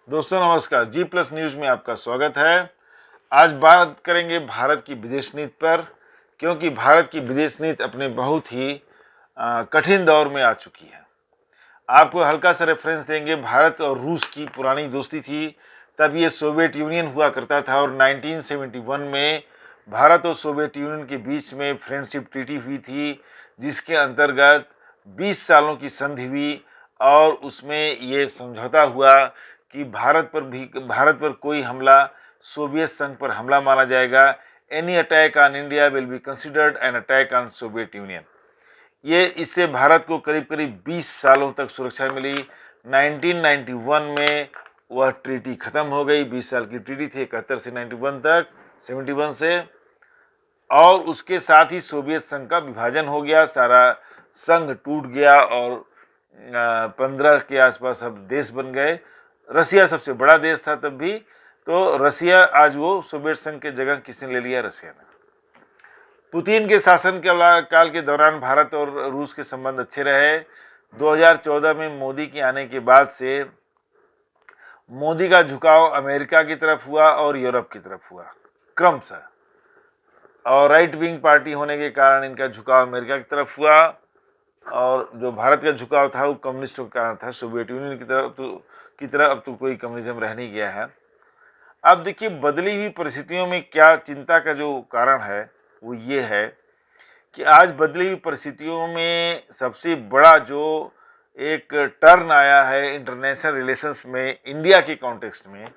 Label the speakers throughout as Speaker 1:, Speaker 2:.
Speaker 1: दोस्तों नमस्कार, जी plus news में आपका स्वागत है। आज बात करेंगे भारत की विदेश नीति पर, क्योंकि भारत की विदेश नीति अपने बहुत ही कठिन दौर में आ चुकी है। आपको हल्का सा रेफरेंस देंगे। भारत और रूस की पुरानी दोस्ती थी, तब ये सोवियत यूनियन हुआ करता था और 1971 में भारत और सोवियत यूनियन के बीच में फ्रेंडशिप ट्रीटी हुई थी, जिसके अंतर्गत 20 सालों की संधि हुई और उसमें ये समझौता हुआ कि भारत पर कोई हमला सोवियत संघ पर हमला माना जाएगा। Any attack on India will be considered an attack on Soviet union. ये इससे भारत को करीब करीब 20 सालों तक सुरक्षा मिली। 1991 में वह ट्रीटी खत्म हो गई। 20 साल की ट्रीटी थी, 71 से 91 तक, 71 से। और उसके साथ ही सोवियत संघ का विभाजन हो गया, सारा संघ टूट गया और 15 के आसपास अब देश बन गए। रसिया सबसे बड़ा देश था तब भी, तो रसिया आज वो सोवियत संघ के जगह किसने ले लिया? रसिया ने। पुतिन के शासन के काल के दौरान भारत और रूस के संबंध अच्छे रहे। 2014 में मोदी के आने के बाद से मोदी का झुकाव अमेरिका की तरफ हुआ और यूरोप की तरफ हुआ क्रमशः, और राइट विंग पार्टी होने के कारण इनका झुकाव अमेरिका की तरफ हुआ, और जो भारत का झुकाव था वो कम्युनिस्टों के कारण था, सोवियत यूनियन की तरफ अब तो कोई कम्युनिज्म रह नहीं गया है। अब देखिए, बदली हुई परिस्थितियों में क्या चिंता का जो कारण है वो ये है कि आज बदली हुई परिस्थितियों में सबसे बड़ा जो एक टर्न आया है इंटरनेशनल रिलेशंस में इंडिया के कॉन्टेक्स्ट में,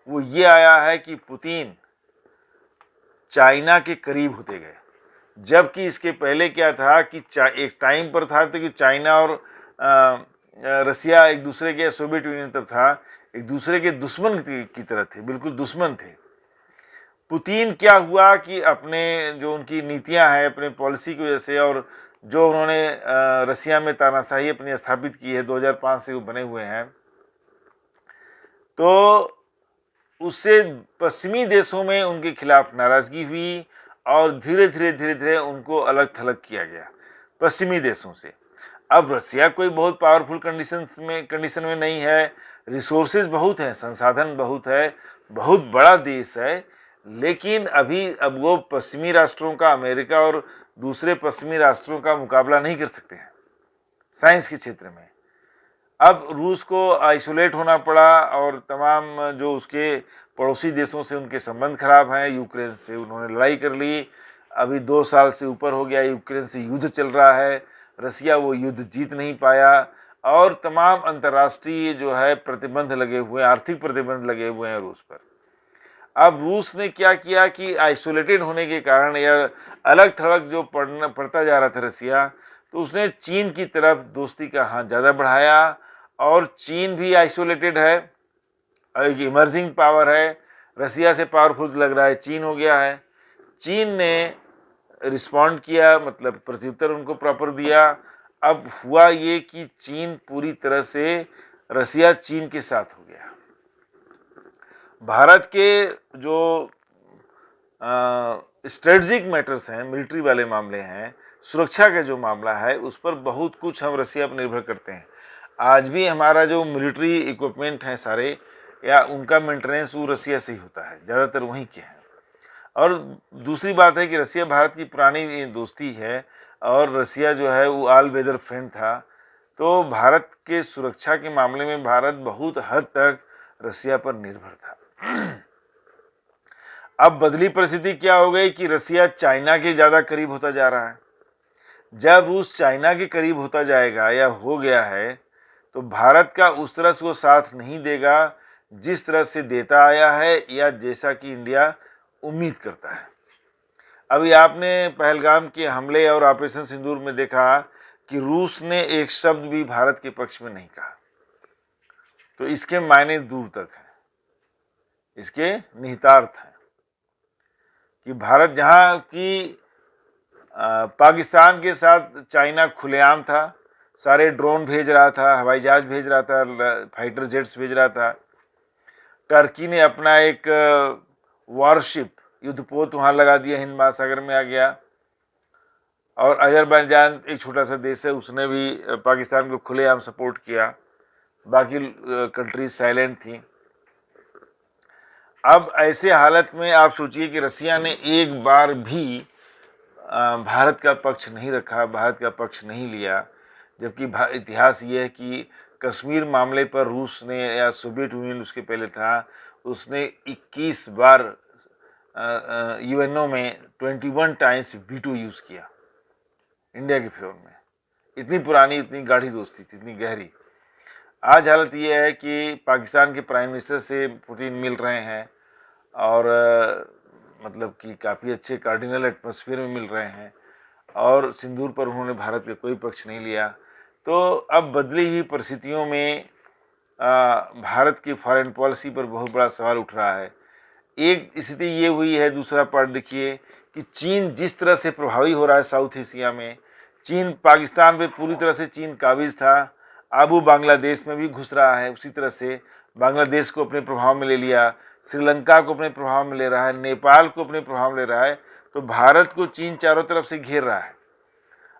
Speaker 1: वो ये आया है कि पुतिन चाइना के करीब होते गए। जबकि इसके पहले क्या था कि एक टाइम पर था तो कि चाइना और रसिया एक दूसरे के, सोवियत यूनियन तब था, एक दूसरे के दुश्मन की तरह थे, बिल्कुल दुश्मन थे। पुतिन क्या हुआ कि अपने जो उनकी नीतियां हैं, अपने पॉलिसी की वजह से, और जो उन्होंने रसिया में तानाशाही अपनी स्थापित की है, 2005 से वो बने हुए हैं, तो उससे पश्चिमी देशों में उनके खिलाफ नाराजगी हुई और धीरे धीरे उनको अलग थलग किया गया पश्चिमी देशों से। अब रसिया कोई बहुत पावरफुल कंडीशन में नहीं है, रिसोर्सेज बहुत हैं, संसाधन बहुत है, बहुत बड़ा देश है, लेकिन अब वो पश्चिमी राष्ट्रों का, अमेरिका और दूसरे पश्चिमी राष्ट्रों का मुकाबला नहीं कर सकते हैं साइंस के क्षेत्र में। अब रूस को आइसोलेट होना पड़ा और तमाम जो उसके पड़ोसी देशों से उनके संबंध खराब हैं। यूक्रेन से उन्होंने लड़ाई कर ली, अभी 2 साल से ऊपर हो गया यूक्रेन से युद्ध चल रहा है, रसिया वो युद्ध जीत नहीं पाया, और तमाम अंतर्राष्ट्रीय जो है प्रतिबंध लगे हुए, आर्थिक प्रतिबंध लगे हुए हैं रूस पर। अब रूस ने क्या किया कि आइसोलेटेड होने के कारण या अलग थलग जो पड़ता जा रहा था रसिया, तो उसने चीन की तरफ दोस्ती का हाथ ज़्यादा बढ़ाया, और चीन भी आइसोलेटेड है, एक इमर्जिंग पावर है, रसिया से पावरफुल लग रहा है चीन हो गया है। चीन ने रिस्पॉन्ड किया, मतलब प्रत्युत्तर उनको प्रॉपर दिया। अब हुआ ये कि चीन पूरी तरह से, रसिया चीन के साथ हो गया। भारत के जो स्ट्रेटजिक मैटर्स हैं, मिलिट्री वाले मामले हैं, सुरक्षा का जो मामला है, उस पर बहुत कुछ हम रसिया पर निर्भर करते हैं। आज भी हमारा जो मिलिट्री इक्विपमेंट है सारे, या उनका मेंटेनेंस वो रसिया से ही होता है, ज़्यादातर वहीं के हैं। और दूसरी बात है कि रसिया भारत की पुरानी दोस्ती है, और रसिया जो है वो ऑल वेदर फ्रेंड था, तो भारत के सुरक्षा के मामले में भारत बहुत हद तक रसिया पर निर्भर था। अब बदली परिस्थिति क्या हो गई कि रसिया चाइना के ज़्यादा करीब होता जा रहा है। जब रूस चाइना के करीब होता जाएगा या हो गया है, तो भारत का उस तरह से वो साथ नहीं देगा जिस तरह से देता आया है, या जैसा कि इंडिया उम्मीद करता है। अभी आपने पहलगाम के हमले और ऑपरेशन सिंदूर में देखा कि रूस ने एक शब्द भी भारत के पक्ष में नहीं कहा, तो इसके मायने दूर तक हैं, इसके निहितार्थ हैं कि भारत जहाँ की पाकिस्तान के साथ चाइना खुलेआम था, सारे ड्रोन भेज रहा था, हवाई जहाज भेज रहा था, फाइटर जेट्स भेज रहा था। टर्की ने अपना एक वॉरशिप, युद्धपोत वहाँ लगा दिया, हिंद महासागर में आ गया। और अजरबैजान एक छोटा सा देश है, उसने भी पाकिस्तान को खुलेआम सपोर्ट किया, बाकी कंट्रीज साइलेंट थी। अब ऐसे हालत में आप सोचिए कि रसिया ने एक बार भी भारत का पक्ष नहीं रखा, भारत का पक्ष नहीं लिया, जबकि इतिहास ये है कि कश्मीर मामले पर रूस ने या सोवियत यूनियन उसके पहले था, उसने 21 बार यूएनओ में 21 टाइम्स वीटो यूज़ किया इंडिया के फेवर में। इतनी पुरानी, इतनी गाढ़ी दोस्ती थी, इतनी गहरी। आज हालत ये है कि पाकिस्तान के प्राइम मिनिस्टर से पुतिन मिल रहे हैं और मतलब कि काफ़ी अच्छे कार्डिनल एटमॉस्फेयर में मिल रहे हैं, और सिंदूर पर उन्होंने भारत का कोई पक्ष नहीं लिया। तो अब बदली हुई परिस्थितियों में भारत की फॉरेन पॉलिसी पर बहुत बड़ा सवाल उठ रहा है। एक स्थिति ये हुई है, दूसरा पार्ट देखिए कि चीन जिस तरह से प्रभावी हो रहा है साउथ एशिया में, चीन पाकिस्तान पे पूरी तरह से चीन काबिज था, अब वो बांग्लादेश में भी घुस रहा है, उसी तरह से बांग्लादेश को अपने प्रभाव में ले लिया, श्रीलंका को अपने प्रभाव में ले रहा है, नेपाल को अपने प्रभाव में ले रहा है। तो भारत को चीन चारों तरफ से घेर रहा है।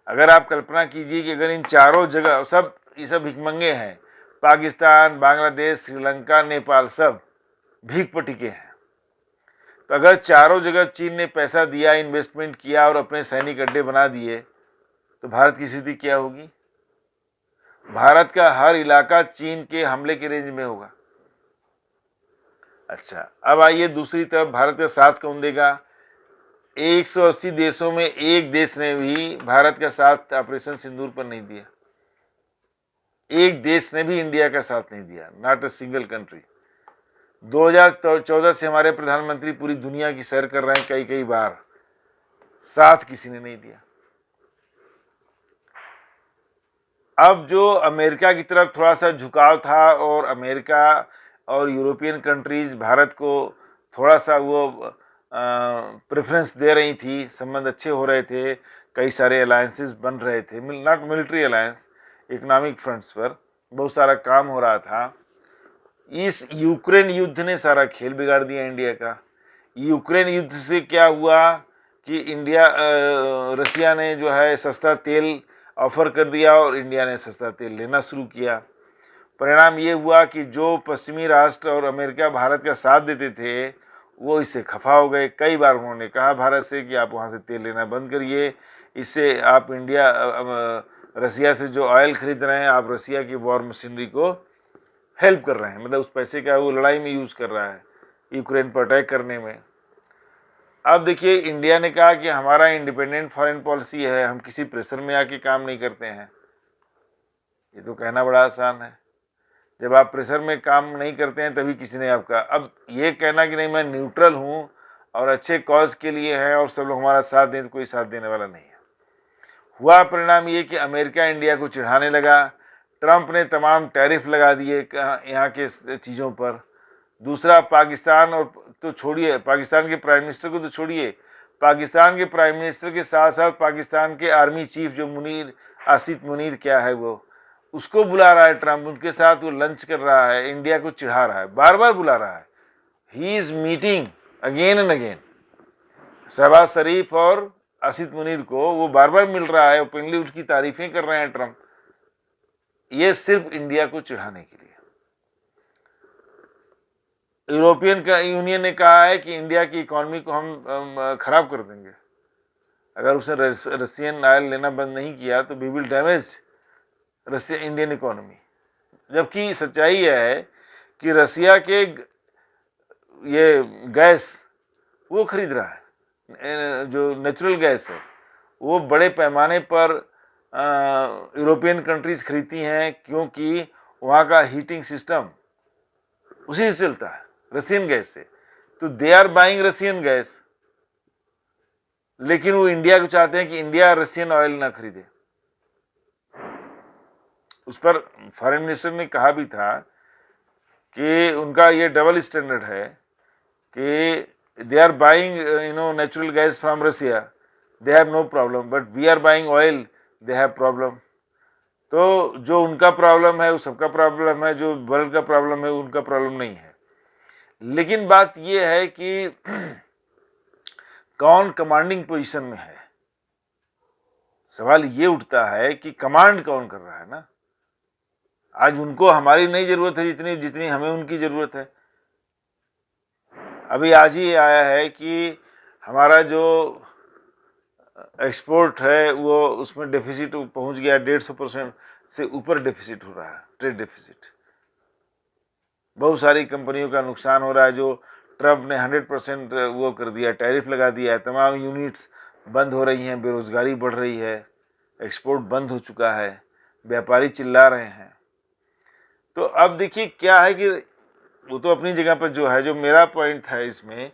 Speaker 1: अगर आप कल्पना कीजिए कि अगर इन चारों जगह सब, ये सब भिखमंगे हैं, पाकिस्तान, बांग्लादेश, श्रीलंका, नेपाल, सब भीख पर टिके हैं, तो अगर चारों जगह चीन ने पैसा दिया, इन्वेस्टमेंट किया और अपने सैनिक अड्डे बना दिए, तो भारत की स्थिति क्या होगी? भारत का हर इलाका चीन के हमले के रेंज में होगा। अच्छा, अब आइए दूसरी तरफ, भारत का साथ कौन देगा? 180 देशों में एक देश ने भी भारत का साथ ऑपरेशन सिंदूर पर नहीं दिया। एक देश ने भी इंडिया का साथ नहीं दिया, नॉट अ सिंगल कंट्री। 2014 से हमारे प्रधानमंत्री पूरी दुनिया की सैर कर रहे हैं कई कई बार, साथ किसी ने नहीं दिया। अब जो अमेरिका की तरफ थोड़ा सा झुकाव था, और अमेरिका और यूरोपियन कंट्रीज भारत को थोड़ा सा वो प्रेफरेंस दे रही थी, संबंध अच्छे हो रहे थे, कई सारे अलायंसेस बन रहे थे, not military alliance, economic fronts पर बहुत सारा काम हो रहा था। इस यूक्रेन युद्ध ने सारा खेल बिगाड़ दिया इंडिया का। यूक्रेन युद्ध से क्या हुआ कि रसिया ने जो है सस्ता तेल ऑफर कर दिया और इंडिया ने सस्ता तेल लेना शुरू किया। परिणाम ये हुआ कि जो पश्चिमी राष्ट्र और अमेरिका भारत का साथ देते थे, वो इससे खफा हो गए। कई बार उन्होंने कहा भारत से कि आप वहाँ से तेल लेना बंद करिए, इससे आप रसिया से जो ऑयल खरीद रहे हैं, आप रसिया की वॉर मशीनरी को हेल्प कर रहे हैं, मतलब उस पैसे का वो लड़ाई में यूज़ कर रहा है, यूक्रेन पर अटैक करने में। अब देखिए, इंडिया ने कहा कि हमारा इंडिपेंडेंट फॉरेन पॉलिसी है, हम किसी प्रेशर में आके काम नहीं करते हैं। ये तो कहना बड़ा आसान है, जब आप प्रेशर में काम नहीं करते हैं तभी किसी ने आपका, अब ये कहना कि नहीं मैं न्यूट्रल हूँ और अच्छे कॉज के लिए है और सब लोग हमारा साथ दें, तो कोई साथ देने वाला नहीं है। हुआ परिणाम ये कि अमेरिका इंडिया को चिढ़ाने लगा, ट्रंप ने तमाम टैरिफ लगा दिए यहाँ के चीज़ों पर। दूसरा, पाकिस्तान, और तो छोड़िए पाकिस्तान के प्राइम मिनिस्टर को, तो छोड़िए, पाकिस्तान के प्राइम मिनिस्टर के साथ साथ पाकिस्तान के आर्मी चीफ जो आसिफ मुनीर क्या है, वो उसको बुला रहा है ट्रंप, उनके साथ वो लंच कर रहा है, इंडिया को चिढ़ा रहा है, बार बार बुला रहा है। He is meeting again and again, Shahbaz Sharif और आसिफ मुनीर को वो बार बार मिल रहा है, ओपनली उसकी तारीफें कर रहे हैं ट्रंप, ये सिर्फ इंडिया को चिढ़ाने के लिए। यूरोपियन यूनियन ने कहा है कि इंडिया की इकोनॉमी को हम खराब कर देंगे, अगर उसने रशियन ऑयल लेना बंद नहीं किया तो we will damage Russia Indian economy. जबकि सच्चाई यह है कि रसिया के ये गैस वो खरीद रहा है, जो नेचुरल गैस है वो बड़े पैमाने पर यूरोपियन कंट्रीज खरीदती हैं, क्योंकि वहाँ का हीटिंग सिस्टम उसी से चलता है, रशियन गैस से। तो they are buying Russian gas, लेकिन वो इंडिया को चाहते हैं कि इंडिया रशियन ऑयल ना खरीदे। उस पर फॉरेन मिनिस्टर ने कहा भी था कि उनका ये डबल स्टैंडर्ड है कि they are buying natural gas from Russia, they have no problem, but we are buying oil, they have problem. तो जो उनका प्रॉब्लम है वो सबका प्रॉब्लम है, जो वर्ल्ड का प्रॉब्लम है उनका प्रॉब्लम नहीं है। लेकिन बात यह है कि कौन कमांडिंग पोजीशन में है, सवाल ये उठता है कि कमांड कौन कर रहा है ना। आज उनको हमारी नहीं जरूरत है जितनी जितनी हमें उनकी जरूरत है। अभी आज ही आया है कि हमारा जो एक्सपोर्ट है वो उसमें डेफिसिट पहुंच गया, 150% से ऊपर डेफिसिट हो रहा है, ट्रेड डेफिसिट। बहुत सारी कंपनियों का नुकसान हो रहा है। जो ट्रम्प ने 100% वो कर दिया, टैरिफ लगा दिया है, तमाम यूनिट्स बंद हो रही हैं, बेरोजगारी बढ़ रही है, एक्सपोर्ट बंद हो चुका है, व्यापारी चिल्ला रहे हैं। तो अब देखिए क्या है कि वो तो अपनी जगह पर जो है, जो मेरा पॉइंट था इसमें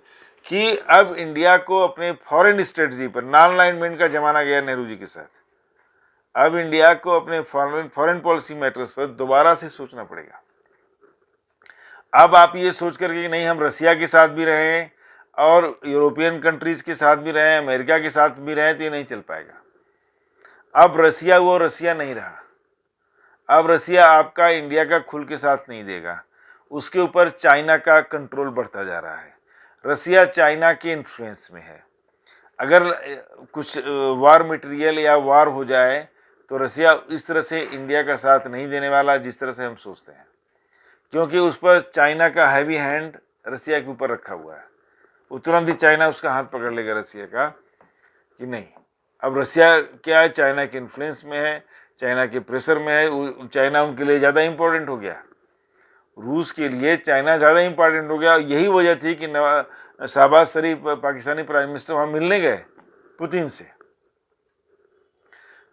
Speaker 1: कि अब इंडिया को अपने फॉरेन स्ट्रेटजी पर, नॉन अलाइनमेंट का जमाना गया नेहरू जी के साथ, अब इंडिया को अपने फॉरेन पॉलिसी मैटर्स पर दोबारा से सोचना पड़ेगा। अब आप ये सोच करके कि नहीं हम रसिया के साथ भी रहें और यूरोपियन कंट्रीज के साथ भी रहें, अमेरिका के साथ भी रहें, तो ये नहीं चल पाएगा। अब रसिया वो रसिया नहीं रहा। अब रसिया आपका इंडिया का खुल के साथ नहीं देगा, उसके ऊपर चाइना का कंट्रोल बढ़ता जा रहा है। रसिया चाइना के इन्फ्लुएंस में है। अगर कुछ वार मटेरियल या वार हो जाए तो रसिया इस तरह से इंडिया का साथ नहीं देने वाला जिस तरह से हम सोचते हैं, क्योंकि उस पर चाइना का हैवी हैंड रसिया के ऊपर रखा हुआ है। वो तुरंत ही चाइना उसका हाथ पकड़ लेगा रसिया का कि नहीं, अब रसिया क्या है, चाइना के इन्फ्लुएंस में है, चाइना के प्रेशर में है, चाइना उनके लिए ज़्यादा इंपॉर्टेंट हो गया। रूस के लिए चाइना ज़्यादा इंपॉर्टेंट हो गया। यही वजह थी कि शहबाज शरीफ पाकिस्तानी प्राइम मिनिस्टर वहाँ मिलने गए पुतिन से।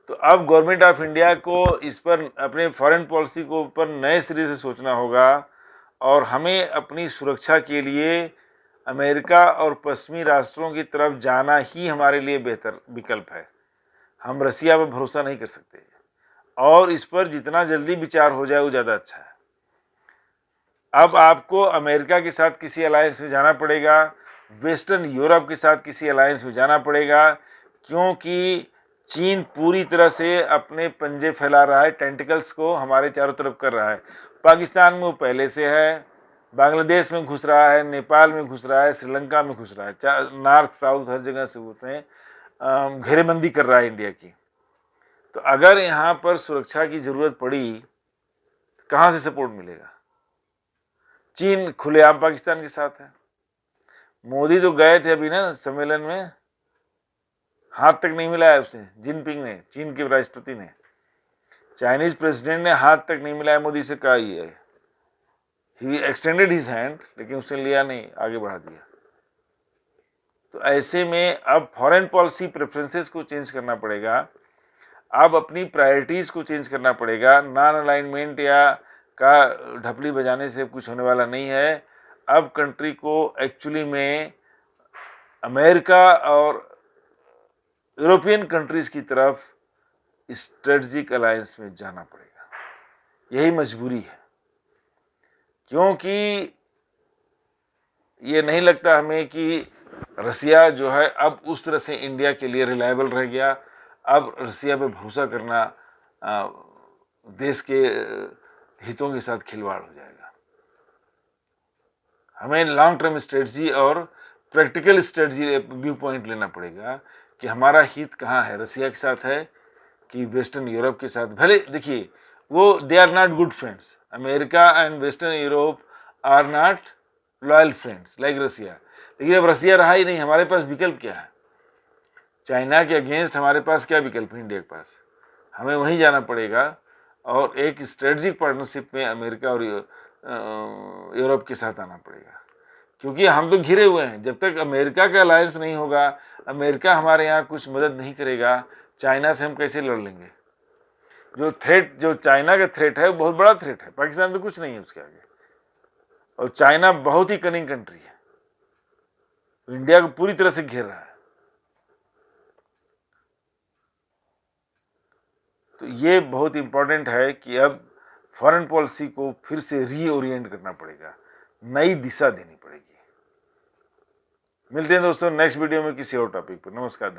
Speaker 1: तो अब गवर्नमेंट ऑफ इंडिया को इस पर अपने फॉरेन पॉलिसी को ऊपर नए सिरे से सोचना होगा और हमें अपनी सुरक्षा के लिए अमेरिका और पश्चिमी राष्ट्रों की तरफ जाना ही हमारे लिए बेहतर विकल्प है। हम रसिया पर भरोसा नहीं कर सकते और इस पर जितना जल्दी विचार हो जाए वो ज़्यादा अच्छा है। अब आपको अमेरिका के साथ किसी अलायंस में जाना पड़ेगा, वेस्टर्न यूरोप के साथ किसी अलायंस में जाना पड़ेगा, क्योंकि चीन पूरी तरह से अपने पंजे फैला रहा है, टेंटिकल्स को हमारे चारों तरफ कर रहा है। पाकिस्तान में वो पहले से है, बांग्लादेश में घुस रहा है, नेपाल में घुस रहा है, श्रीलंका में घुस रहा है, नॉर्थ साउथ हर जगह से उसमें घेरेबंदी कर रहा है इंडिया की। तो अगर यहाँ पर सुरक्षा की जरूरत पड़ी तो कहाँ से सपोर्ट मिलेगा? चीन खुलेआम पाकिस्तान के साथ है। मोदी तो गए थे अभी ना सम्मेलन में, हाथ तक नहीं मिलाया उसने, जिनपिंग ने, चीन के राष्ट्रपति ने, चाइनीज प्रेसिडेंट ने हाथ तक नहीं मिलाया मोदी से, कहा ही है, ही एक्सटेंडेड हिज हैंड, लेकिन उसने लिया नहीं, आगे बढ़ा दिया। तो ऐसे में अब फॉरेन पॉलिसी प्रेफरेंसेस को चेंज करना पड़ेगा, अब अपनी प्रायोरिटीज को चेंज करना पड़ेगा। नॉन अलाइनमेंट या का ढपली बजाने से कुछ होने वाला नहीं है। अब कंट्री को एक्चुअली में अमेरिका और यूरोपियन कंट्रीज की तरफ स्ट्रेटजिक अलायंस में जाना पड़ेगा, यही मजबूरी है। क्योंकि ये नहीं लगता हमें कि रसिया जो है अब उस तरह से इंडिया के लिए रिलायबल रह गया। अब रसिया पे भरोसा करना देश के हितों के साथ खिलवाड़ हो जाएगा। हमें लॉन्ग टर्म स्ट्रेटजी और प्रैक्टिकल स्ट्रेटजी व्यू पॉइंट लेना पड़ेगा कि हमारा हित कहाँ है, रसिया के साथ है कि वेस्टर्न यूरोप के साथ। भले देखिए वो they are not good friends, America and western Europe are not loyal friends like Russia, लेकिन अब रसिया रहा ही नहीं, हमारे पास विकल्प क्या है? चाइना के अगेंस्ट हमारे पास क्या विकल्प है इंडिया के पास? हमें वहीं जाना पड़ेगा और एक स्ट्रेटजिक पार्टनरशिप में अमेरिका और यूरोप के साथ आना पड़ेगा, क्योंकि हम तो घिरे हुए हैं। जब तक अमेरिका का अलायंस नहीं होगा, अमेरिका हमारे यहाँ कुछ मदद नहीं करेगा, चाइना से हम कैसे लड़ लेंगे? जो थ्रेट, जो चाइना का थ्रेट है वो बहुत बड़ा थ्रेट है, पाकिस्तान तो कुछ नहीं है उसके आगे, और चाइना बहुत ही कनिंग कंट्री है, इंडिया को पूरी तरह से घेर रहा है। तो ये बहुत इंपॉर्टेंट है कि अब फॉरेन पॉलिसी को फिर से रीओरिएंट करना पड़ेगा, नई दिशा देनी पड़ेगी। मिलते हैं दोस्तों नेक्स्ट वीडियो में किसी और टॉपिक पर। नमस्कार, धन्यवाद।